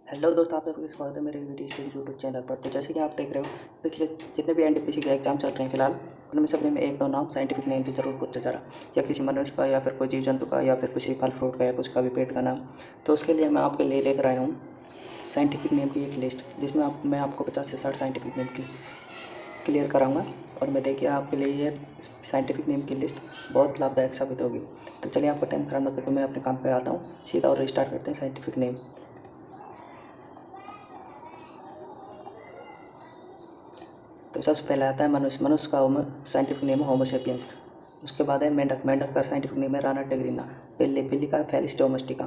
Hello दोस्तों, आप सबका स्वागत है मेरे वीडियो स्टडी यूट्यूब चैनल पर। तो जैसे कि आप देख रहे हो, पिछले जितने भी एनटीपीसी के एग्जाम चल रहे हैं फिलहाल, उनमें सभी में एक दो नाम साइंटिफिक नेम की जरूर पूछा जा रहा है, या किसी मनुष्य का, या फिर कोई जीव जंतु का, या फिर किसी फल फ्रूट का, या कुछ का भी पेट का नाम। तो उसके लिए मैं आपके लिए लेकर आया हूँ साइंटिफिक नेम की एक लिस्ट, जिसमें मैं आपको 50 से 60 साइंटिफिक नेम की क्लियर कराऊंगा। और मैं देखिए आपके लिए ये साइंटिफिक नेम की लिस्ट बहुत लाभदायक साबित होगी। तो चलिए आपका टाइम खराब न करके मैं अपने काम पे आता हूँ सीधा, और स्टार्ट करते हैं साइंटिफिक नेम। तो सबसे पहले आता है मनुष्य। मनुष्य का साइंटिफिक नेम है होमोसेपियंस। उसके बाद है मेंढक। मेंढक का साइंटिफिक नेम है राना टेग्रिना। बिल्ली। बिल्ली का फेलिस डोमेस्टिका।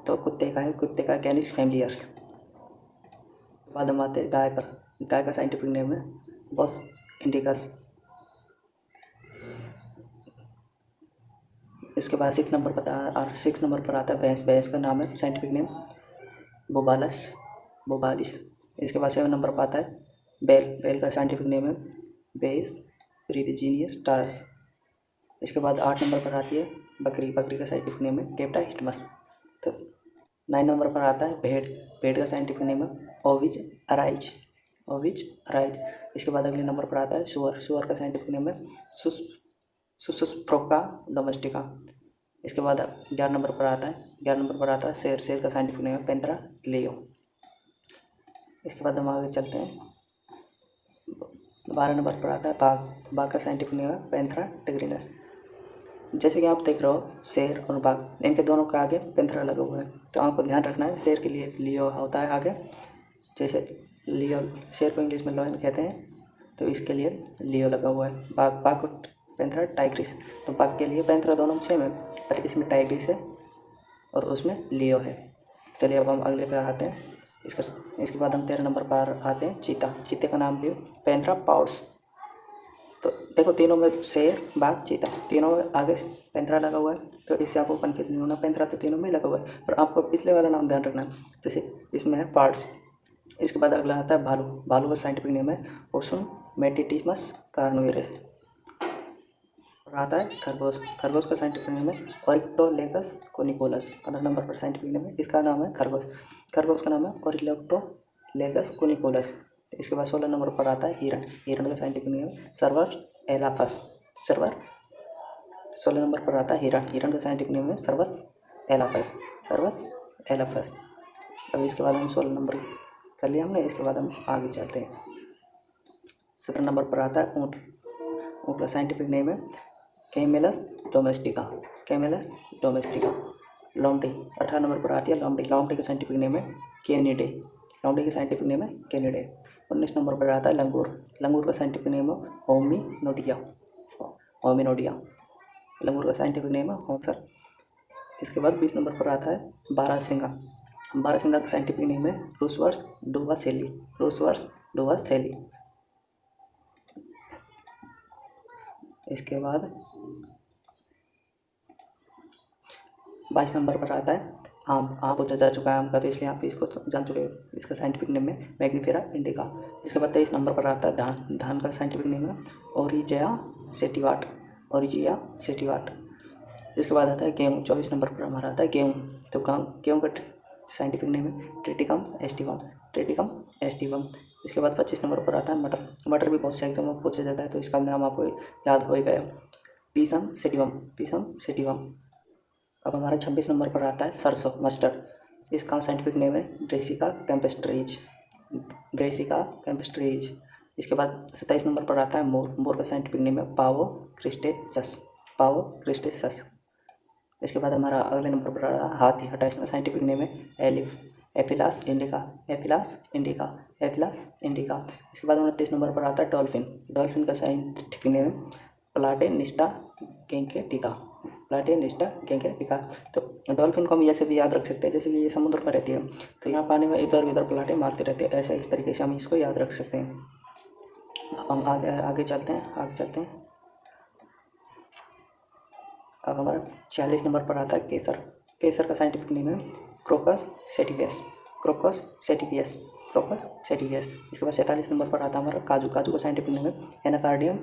तो कुत्ते का कैनिस फैमिलियर्स। बाद हम आते हैं गाय पर। गाय का साइंटिफिक नेम है बॉस इंडिकस। इसके बाद 6 नंबर पर आता है भैंस। भैंस का नाम है साइंटिफिक नेम बोबालस बोबालिस। इसके बाद 7 नंबर पर आता है बेल। बेल का साइंटिफिक नेम है बेस रिविजीनियस टारस। इसके बाद 8 नंबर पर आती है बकरी। बकरी का साइंटिफिक नेम है केप्टा हिटमस। तो 9 नंबर पर आता है भेड़। भेड़ का साइंटिफिक नेम है ओविज अराइज। ओविज अराइज। इसके बाद अगले नंबर पर आता है सुअर। सुअर का साइंटिफिक नेम है सुसुस्प्रोका डोमेस्टिका। इसके बाद 11 नंबर पर आता है शेर। शेर का साइंटिफिक नेम है पेंथेरा लियो। इसके बाद हम आगे चलते हैं। 12 नंबर पर आता है बाघ। बाघ का साइंटिफिक नेम है पेंथेरा टिग्रिनस। जैसे कि आप देख रहे हो, शेर और बाघ, इनके दोनों के आगे पेंथेरा लगा हुआ है। तो आपको ध्यान रखना है, शेर के लिए लियो होता है आगे। जैसे लियो, शेर को इंग्लिश में लॉयन कहते हैं, तो इसके लिए लियो लगा हुआ है। बाघ बाघ को पेंथेरा टाइग्रिस। तो बाघ के लिए पेंथेरा दोनों सेम है, पर इसमें टाइग्रिस है और उसमें लियो है। चलिए अब हम अगले पर आते हैं। इसके बाद हम 13 नंबर पर आते हैं चीता। चीते का नाम लियो पेंथेरा पाउस। तो देखो, तीनों में शेर बाघ चीता, तीनों में आगे पेंथेरा लगा हुआ है, तो इससे आपको कन्फ्यूज नहीं होना। पेंथेरा तो तीनों में लगा हुआ है, पर आपको पिछले वाला नाम ध्यान रखना है, जैसे इसमें है पार्ट्स। इसके बाद अगला आता है भालू। भालू का साइंटिफिक नेम है ओर्सुन मेटिटिमस कार्निवोरस। और आता है खरगोश। खरगोश का साइंटिफिक नेम है ओरिक्टोलेगस कोनिकोलस। 15 नंबर पर साइंटिफिक नेम है, इसका नाम है खरगोश। खरगोश का नाम है ओरिक्टोलेगस कोनिकोलस। इसके बाद 16 नंबर पर आता है हिरण। हिरण का साइंटिफिक नेम है सर्वर एलाफस। सर्वर 16 नंबर पर आता है हिरण। हिरण का साइंटिफिक नेम है सर्वस एलाफस। सर्वस एलाफस। अब इसके बाद हम 16 नंबर कर लिया हमने। इसके बाद हम आगे चलते हैं। 17 नंबर पर आता है ऊँट। ऊँट का साइंटिफिक नेम है कैमेलस डोमेस्टिका। Camelus domestica. लोमड़ी 18 नंबर पर आती है लोमड़ी। लोमड़ी का साइंटिफिक नेम है कैनिडे। लोमड़ी का साइंटिफिक नेम है कैनिडे। 19 नंबर पर आता है लंगूर। लंगूर का साइंटिफिक नेम है होमिनोडिया। होमिनोडिया। लंगूर का साइंटिफिक नेम है हॉन्सर। इसके बाद 20 नंबर पर आता है बारहसिंगा। बारहसिंगा का साइंटिफिक नेम है रूसवर्स डुवासेली। रूसवर्स डुवासेली। इसके बाद 22 नंबर पर आता है आम। आम पूछा जा चुका है आम का, तो इसलिए आप इसको जान चुके हो। इसका साइंटिफिक नेम है मैग्नीफेरा इंडिका। इसके बाद 23 नंबर पर आता है धान। धान का साइंटिफिक नेम है ओरिजिया सेटिवाट। ओरिजिया सेटिवाट। इसके बाद आता है गेहूँ। 24 नंबर पर हमारा आता है गेहूँ। तो गेहूँ का साइंटिफिक नेम है ट्रिटिकम एस्टिवम। Triticum aestivum. इसके बाद 25 नंबर पर आता है मटर। मटर भी बहुत से एग्जाम में पूछा जाता है, तो इसका नाम आपको याद हो ही गया, पीसम सेटिवम। Pisum sativum. अब हमारा 26 नंबर पर आता है सरसों मस्टर्ड। इसका साइंटिफिक नेम है ब्रेसिका कैम्पेस्ट्रीज। ब्रेसिका कैम्पेस्ट्रीज। इसके बाद 27 नंबर पर आता है मोर। मोर का साइंटिफिक नेम है पावो क्रिस्टेसस। पावो क्रिस्टेसस। इसके बाद हमारा अगले नंबर पर रहा हाथी। 28वां साइंटिफिक नेम है एफिलास इंडिका। एफिलास इंडिका। एफिलास इंडिका। इसके बाद 29 नंबर पर आता है डॉल्फिन। डॉल्फिन का साइंटिफिक नेम है प्लाटेनिस्टा गेंकेटिका। प्लाटेनिस्टा गेंकेटिका। तो डॉल्फिन को हम ऐसे भी याद रख सकते हैं, जैसे कि ये समुद्र में रहती है, तो यहाँ पानी में इधर उधर प्लाटे मारते रहते हैं, ऐसा इस तरीके से हम इसको याद रख सकते हैं। हम आगे चलते हैं। अब हमारा 46 नंबर पर आता है केसर। केसर का साइंटिफिक नेम है क्रोकस सेटिवियस। क्रोकस सेटिवियस। क्रोकस सेटिवियस। इसके बाद 47 नंबर पर आता है हमारा काजू। काजू का साइंटिफिक नेम है एनाकार्डियम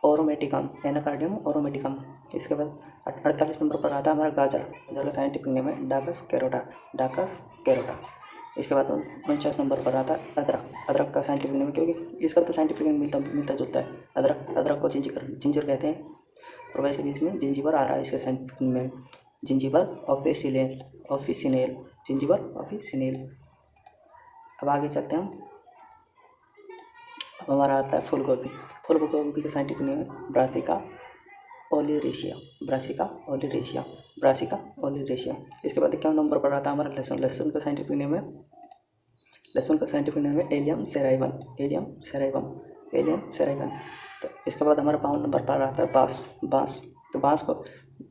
ओरोमेटिकम। एनाकार्डियम ओरोमेटिकम। इसके बाद 48 नंबर पर आता है हमारा गाजर। गाजर का साइंटिफिक नेम है डाकस कैरोटा। डाकस कैरोटा। इसके बाद 49 नंबर पर आता है अदरक। अदरक का साइंटिफिक नेम, क्योंकि इसका तो साइंटिफिक नेम मिलता जुलता है। अदरक को जिंजर कहते हैं, और वैसे भी इसमें जिंजीबर आ रहा है इसके साइंटिफिक में, जिंजीबर ऑफिसिनेल, जिंजीबर ऑफिसिनेल। अब आगे चलते हैं हम। अब हमारा आता है फूल गोभी। फूल गोभी का साइंटिफिक नेम है ब्रासिका ओलिरेशिया, ब्रासिका ओलिरेशिया। इसके बाद 51 नंबर पर आता है हमारा लहसुन। लहसुन का साइंटिफिक नेम है एलियम सेराइवम। तो इसके बाद हमारा 52 नंबर पर आता है बांस। तो बांस को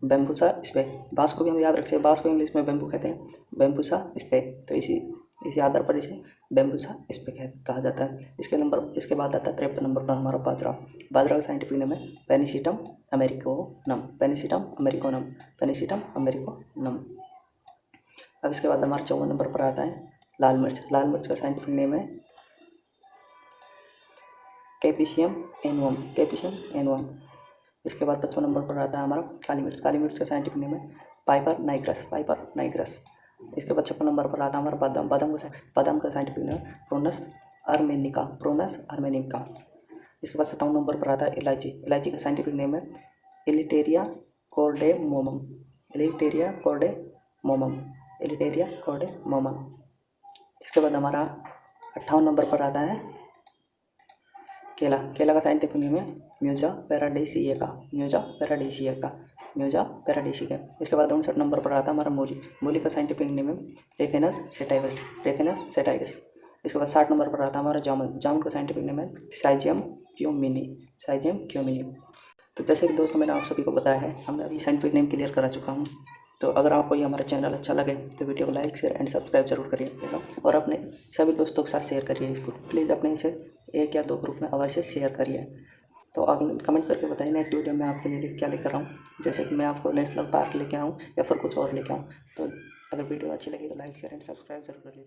बैम्बूसा स्पे, बांस को भी हम याद रखते हैं, बांस को इंग्लिश में बैम्बू कहते हैं, बैम्बूसा स्पे। तो इसी आधार पर इसे बैम्बूसा स्पे कहा जाता है। इसके बाद आता है 53 नंबर पर हमारा बाजरा। बाजरा का साइंटिफिक नेम है पेनिसिटम अमेरिकोनम। अब इसके बाद हमारा 54 नंबर पर आता है लाल मिर्च। लाल मिर्च का साइंटिफिक नेम है कैप्सियम एनुअम। इसके बाद 55 नंबर पर आता है हमारा काली मिर्च। काली मिर्च का साइंटिफिक नेम है पाइपर नाइग्रस। इसके बाद 56 नंबर पर आता है हमारा बादाम का साइंटिफिक नेम है प्रोनस अर्मेनिका। इसके बाद 57 नंबर पर आता है इलायची का साइंटिफिक नेम है इलिटेरिया कॉर्डेमोमम। इसके बाद हमारा 58 नंबर पर आता है केला का साइंटिफिक नेम है म्यूजा पैराडीसिका। इसके बाद 59 नंबर पर आता है हमारा मूली का साइंटिफिक नेम है रेफेनस सेटाइवस। इसके बाद 60 नंबर पर आता है हमारा जामुन का साइंटिफिक नेम है साइजियम क्यूमिनी। तो जैसे कि दोस्तों मैंने आप सभी को बताया है, हमने अभी साइंटिफिक नेम क्लियर करा चुका हूँ। तो अगर आपको ये हमारा चैनल अच्छा लगे तो वीडियो को लाइक शेयर एंड सब्सक्राइब जरूर करिए, और अपने सभी दोस्तों के साथ शेयर करिए इसको। प्लीज़ अपने इसे 1 या 2 ग्रुप में अवश्य शेयर करिए। तो अगले कमेंट करके बताइए नेक्स्ट वीडियो में आपके लिए क्या लेकर आऊँ, जैसे कि मैं आपको नेशनल पार्क लेके आऊँ या फिर कुछ और लेके आऊँ। तो अगर वीडियो अच्छी लगी तो लाइक शेयर एंड सब्सक्राइब जरूर करिए।